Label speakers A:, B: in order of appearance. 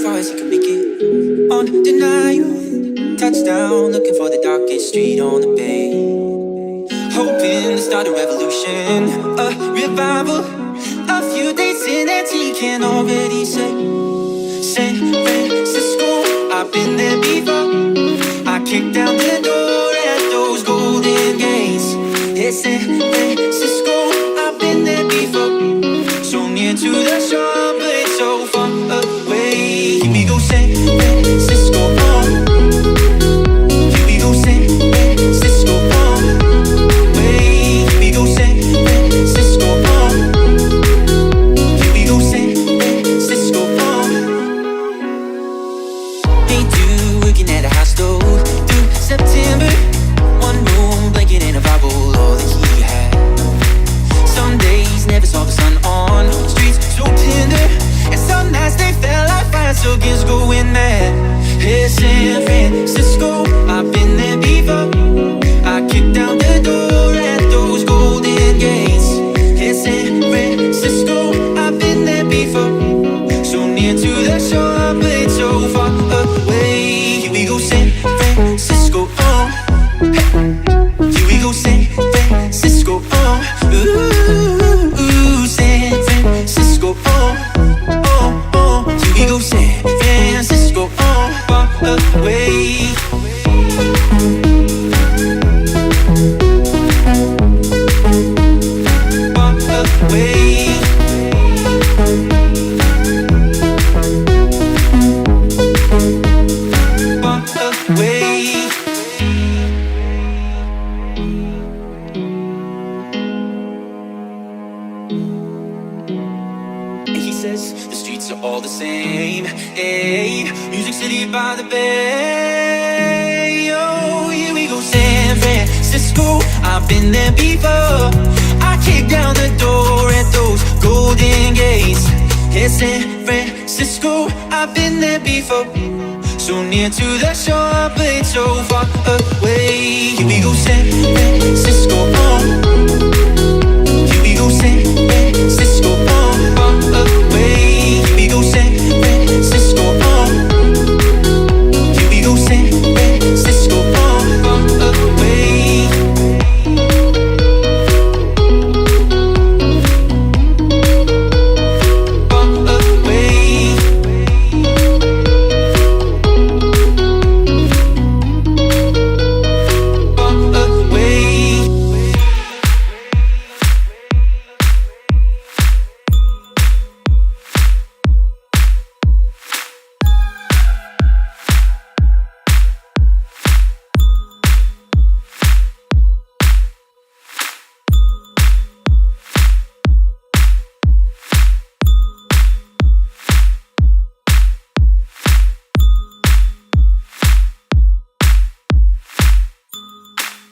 A: far as he can make it. On denial, touchdown, looking for the darkest street on the bay. Hoping to start a revolution, a revival. A few days in and he can already say, San Francisco, I've been there before. I kicked down the door at those golden gates. Yeah, San Francisco, I've been there before. So near to the shore, but so far away. Here we go, San Francisco, here we go, San Francisco, way. Here we go, San Francisco, here we go, San Francisco. They do working at a hostel through September. One room, blanket and a Bible, all that he had. Some days never saw the sun on streets so tender, and some nights they felt like fire, so kids going mad. Hey, San Francisco, I've been there before. I kicked down the door at those golden gates. Hey, San Francisco, I've been there before. So near to the shore, but so far away. Here we go, San Francisco, here we go, San Francisco, ooh, San Francisco, here we go, San Francisco, far away. Far away. Far away. He says the streets are all the same. Hey, Music City by the bay. Oh, here we go, San Francisco. I've been there before. I kicked down the door at those golden gates. Yeah, San Francisco. I've been there before. So near to the shore, but so far away. Here we go, San Francisco. Here we go, San Francisco.